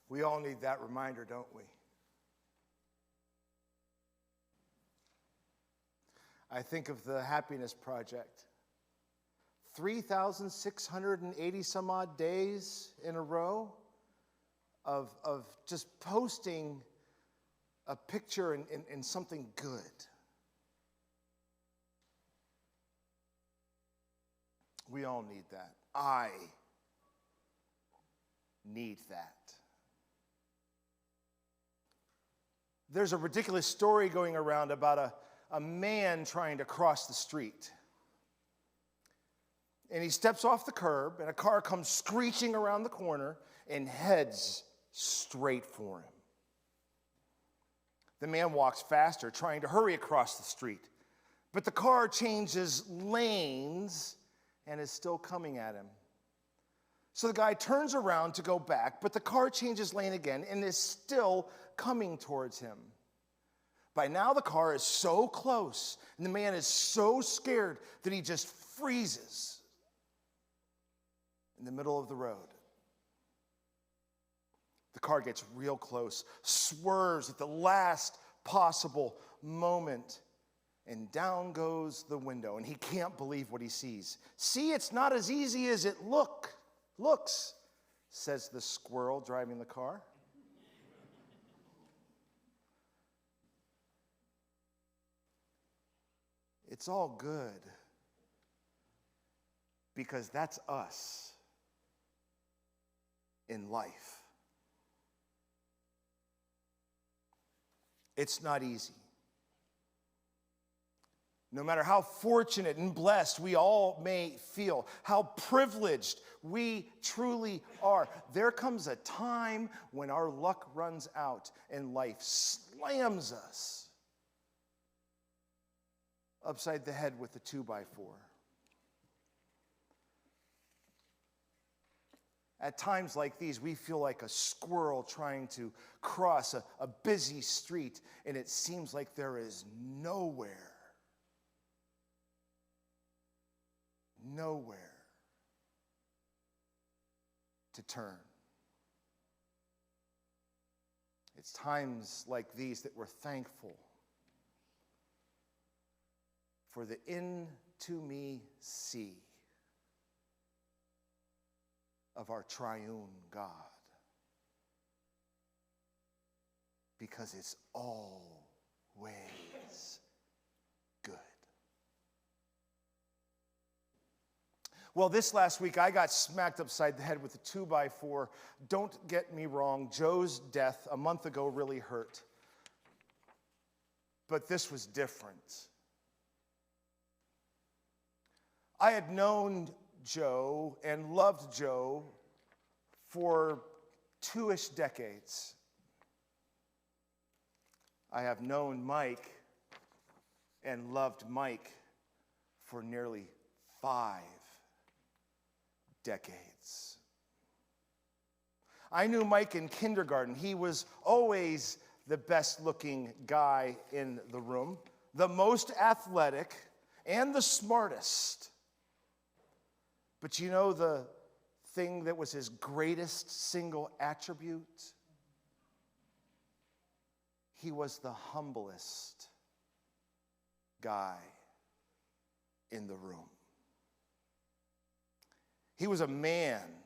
We all need that reminder, don't we? I think of the Happiness Project. 3,680 some odd days in a row of just posting a picture in something good. We all need that. I need that. There's a ridiculous story going around about a man trying to cross the street. And he steps off the curb, and a car comes screeching around the corner and heads straight for him. The man walks faster, trying to hurry across the street. But the car changes lanes and is still coming at him. So the guy turns around to go back, but the car changes lane again and is still coming towards him. By now the car is so close, and the man is so scared that he just freezes in the middle of the road. The car gets real close, swerves at the last possible moment, and down goes the window, and he can't believe what he sees. "See, it's not as easy as it looks," says the squirrel driving the car. It's all good because that's us in life. It's not easy. No matter how fortunate and blessed we all may feel, how privileged we truly are, there comes a time when our luck runs out and life slams us upside the head with a 2x4. At times like these, we feel like a squirrel trying to cross a busy street, and it seems like there is nowhere to turn. It's times like these that we're thankful for the into me sea of our triune God, because it's always good. Well, this last week I got smacked upside the head with a 2x4. Don't get me wrong, Joe's death a month ago really hurt. But this was different. I had known Joe and loved Joe for 2-ish decades. I have known Mike and loved Mike for nearly 5 decades. I knew Mike in kindergarten. He was always the best-looking guy in the room, the most athletic, and the smartest. But you know the thing that was his greatest single attribute? He was the humblest guy in the room. He was a man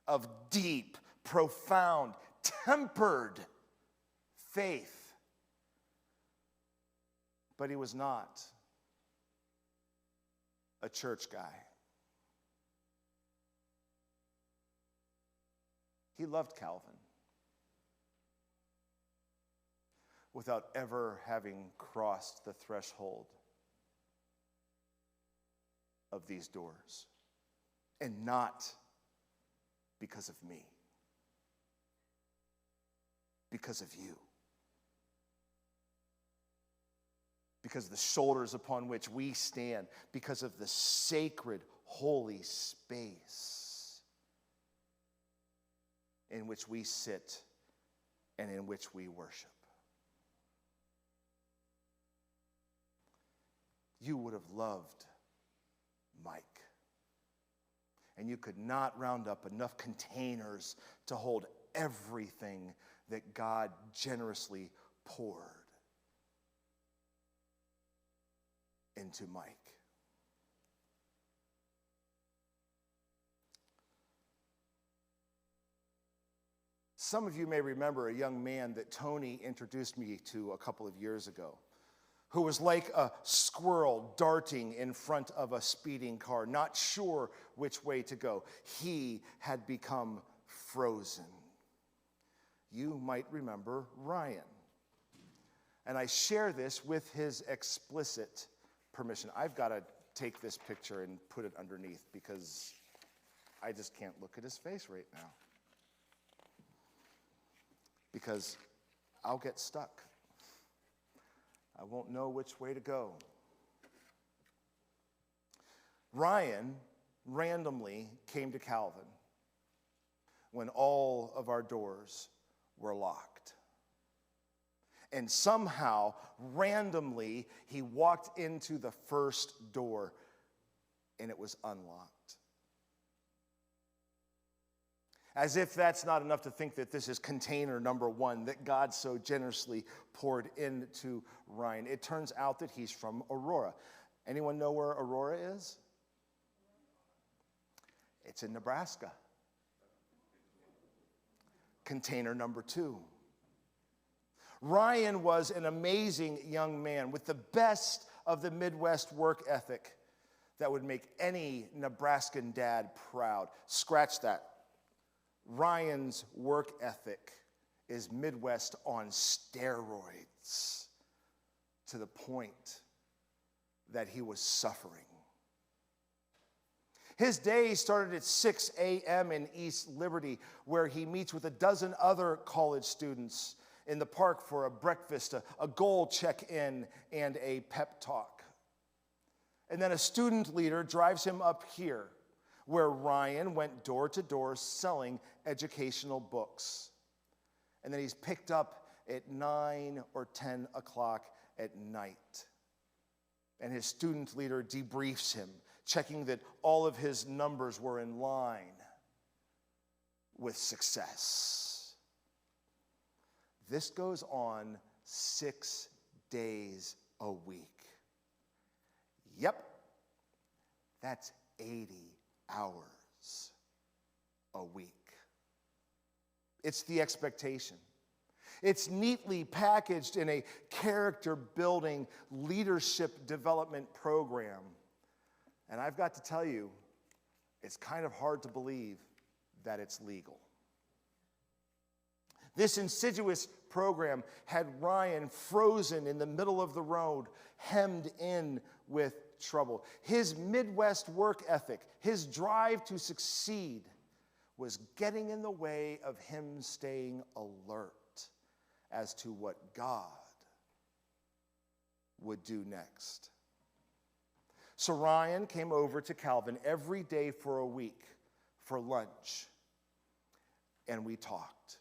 of deep, profound, tempered faith. But he was not a church guy. He loved Calvin without ever having crossed the threshold of these doors. And not because of me. Because of you. Because of the shoulders upon which we stand. Because of the sacred, holy space in which we sit and in which we worship. You would have loved Mike. And you could not round up enough containers to hold everything that God generously poured into Mike. Some of you may remember a young man that Tony introduced me to a couple of years ago, who was like a squirrel darting in front of a speeding car, not sure which way to go. He had become frozen. You might remember Ryan. And I share this with his explicit permission. I've got to take this picture and put it underneath because I just can't look at his face right now. Because I'll get stuck. I won't know which way to go. Ryan randomly came to Calvin when all of our doors were locked. And somehow, randomly, he walked into the first door and it was unlocked. As if that's not enough to think that this is container number one that God so generously poured into Ryan. It turns out that he's from Aurora. Anyone know where Aurora is? It's in Nebraska. Container number two. Ryan was an amazing young man with the best of the Midwest work ethic that would make any Nebraskan dad proud. Scratch that. Ryan's work ethic is Midwest on steroids to the point that he was suffering. His day started at 6 a.m. in East Liberty, where he meets with a dozen other college students in the park for a breakfast, a goal check-in, and a pep talk. And then a student leader drives him up here, where Ryan went door to door selling educational books. And then he's picked up at 9 or 10 o'clock at night. And his student leader debriefs him, checking that all of his numbers were in line with success. This goes on 6 days a week. Yep, that's 80 hours a week. It's the expectation. It's neatly packaged in a character-building leadership development program. And I've got to tell you, it's kind of hard to believe that it's legal. This insidious program had Ryan frozen in the middle of the road, hemmed in with trouble. His Midwest work ethic, his drive to succeed, was getting in the way of him staying alert as to what God would do next. So Ryan came over to Calvin every day for a week for lunch, and we talked.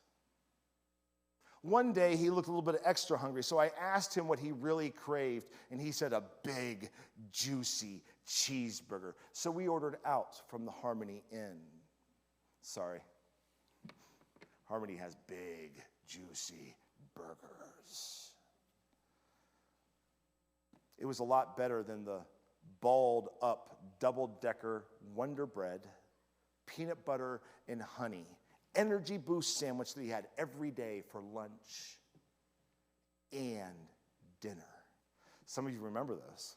One day, he looked a little bit extra hungry, so I asked him what he really craved, and he said a big, juicy cheeseburger. So we ordered out from the Harmony Inn. Sorry. Harmony has big, juicy burgers. It was a lot better than the balled-up, double-decker Wonder Bread, peanut butter and honey energy boost sandwich that he had every day for lunch and dinner. Some of you remember those.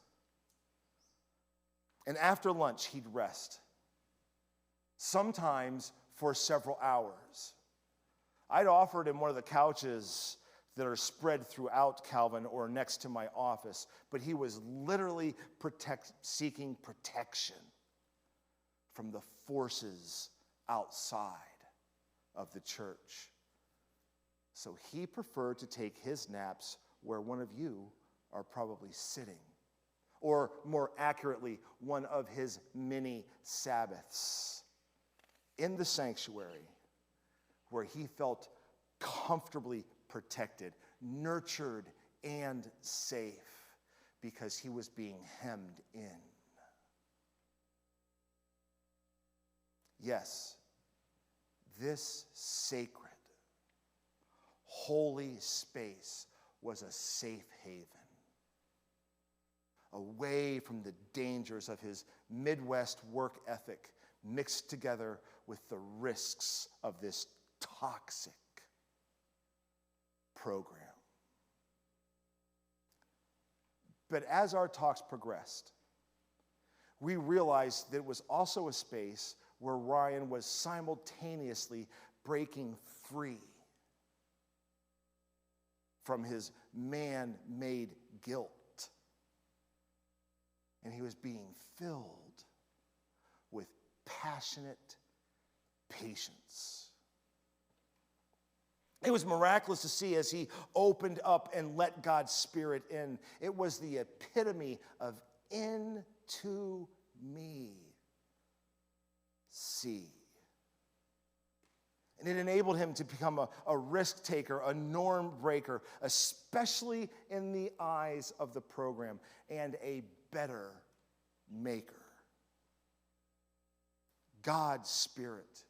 And after lunch, he'd rest, sometimes for several hours. I'd offered him one of the couches that are spread throughout Calvin or next to my office, but he was literally seeking protection from the forces outside of the church. So he preferred to take his naps where one of you are probably sitting, or more accurately, one of his many Sabbaths in the sanctuary where he felt comfortably protected, nurtured, and safe because he was being hemmed in. Yes, this sacred holy space was a safe haven, away from the dangers of his Midwest work ethic mixed together with the risks of this toxic program. But as our talks progressed, we realized that it was also a space where Ryan was simultaneously breaking free from his man-made guilt. And he was being filled with passionate patience. It was miraculous to see as he opened up and let God's Spirit in. It was the epitome of into me, see. And it enabled him to become a risk taker, a norm breaker, especially in the eyes of the program, and a better maker. God's Spirit,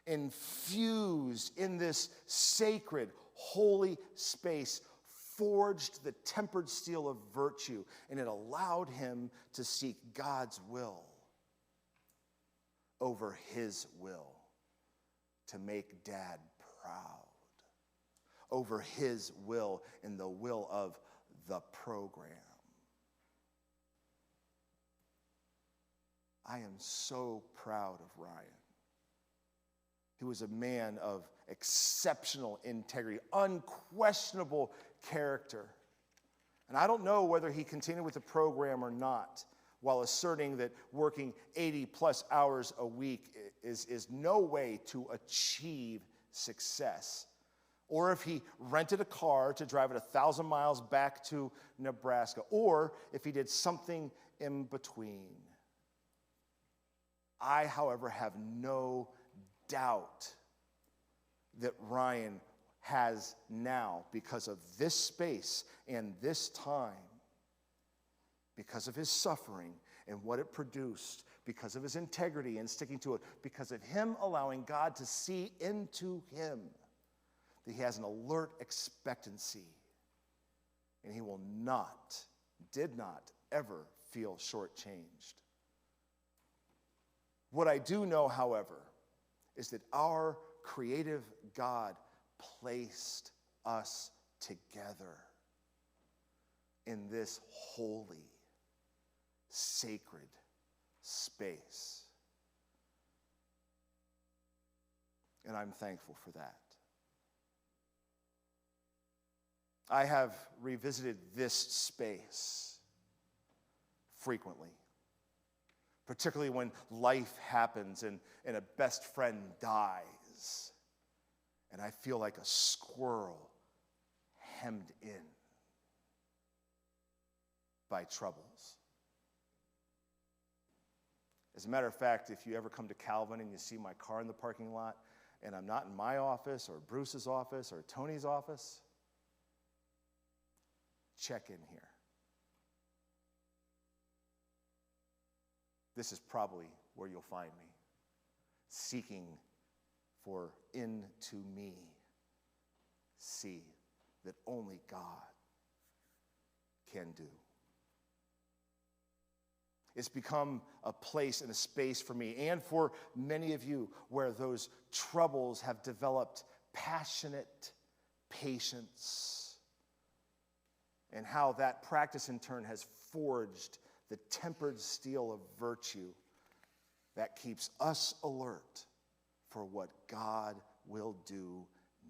infused in this sacred, holy space, forged the tempered steel of virtue, and it allowed him to seek God's will over his will, to make Dad proud, over his will and the will of the program. I am so proud of Ryan. He was a man of exceptional integrity, unquestionable character. And I don't know whether he continued with the program or not, while asserting that working 80 plus hours a week is no way to achieve success. Or if he rented a car to drive it 1,000 miles back to Nebraska, or if he did something in between. I, however, have no doubt that Ryan has now, because of this space and this time, because of his suffering and what it produced, because of his integrity and sticking to it, because of him allowing God to see into him, that he has an alert expectancy, and he did not ever feel shortchanged. What I do know, however, is that our creative God placed us together in this holy, sacred space. And I'm thankful for that. I have revisited this space frequently, particularly when life happens and a best friend dies, and I feel like a squirrel hemmed in by troubles. As a matter of fact, if you ever come to Calvin and you see my car in the parking lot, and I'm not in my office or Bruce's office or Tony's office, check in here. This is probably where you'll find me, seeking for into me, see, that only God can do. It's become a place and a space for me and for many of you where those troubles have developed passionate patience, and how that practice in turn has forged the tempered steel of virtue that keeps us alert for what God will do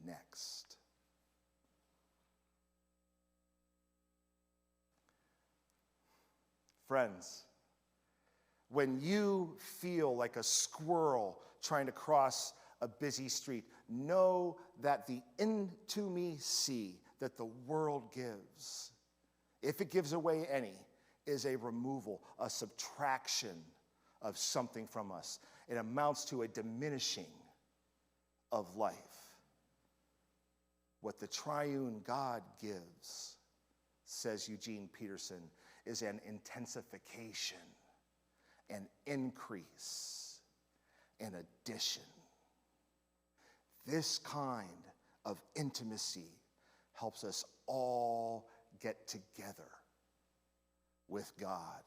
next. Friends, when you feel like a squirrel trying to cross a busy street, know that the into me see that the world gives, if it gives away any, is a removal, a subtraction of something from us. It amounts to a diminishing of life. What the triune God gives, says Eugene Peterson, is an intensification, an increase, an addition. This kind of intimacy helps us all get together with God.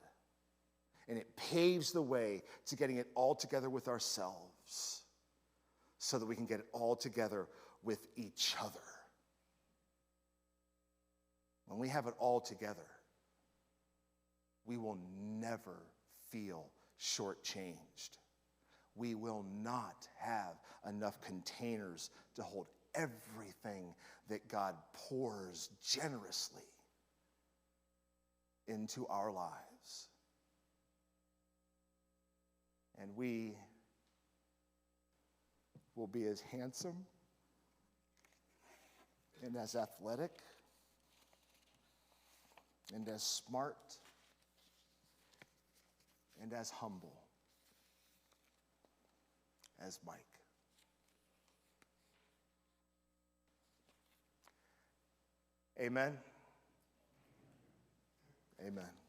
And it paves the way to getting it all together with ourselves so that we can get it all together with each other. When we have it all together, we will never feel shortchanged. We will not have enough containers to hold everything that God pours generously into our lives. And we will be as handsome and as athletic and as smart and as humble as Mike. Amen. Amen.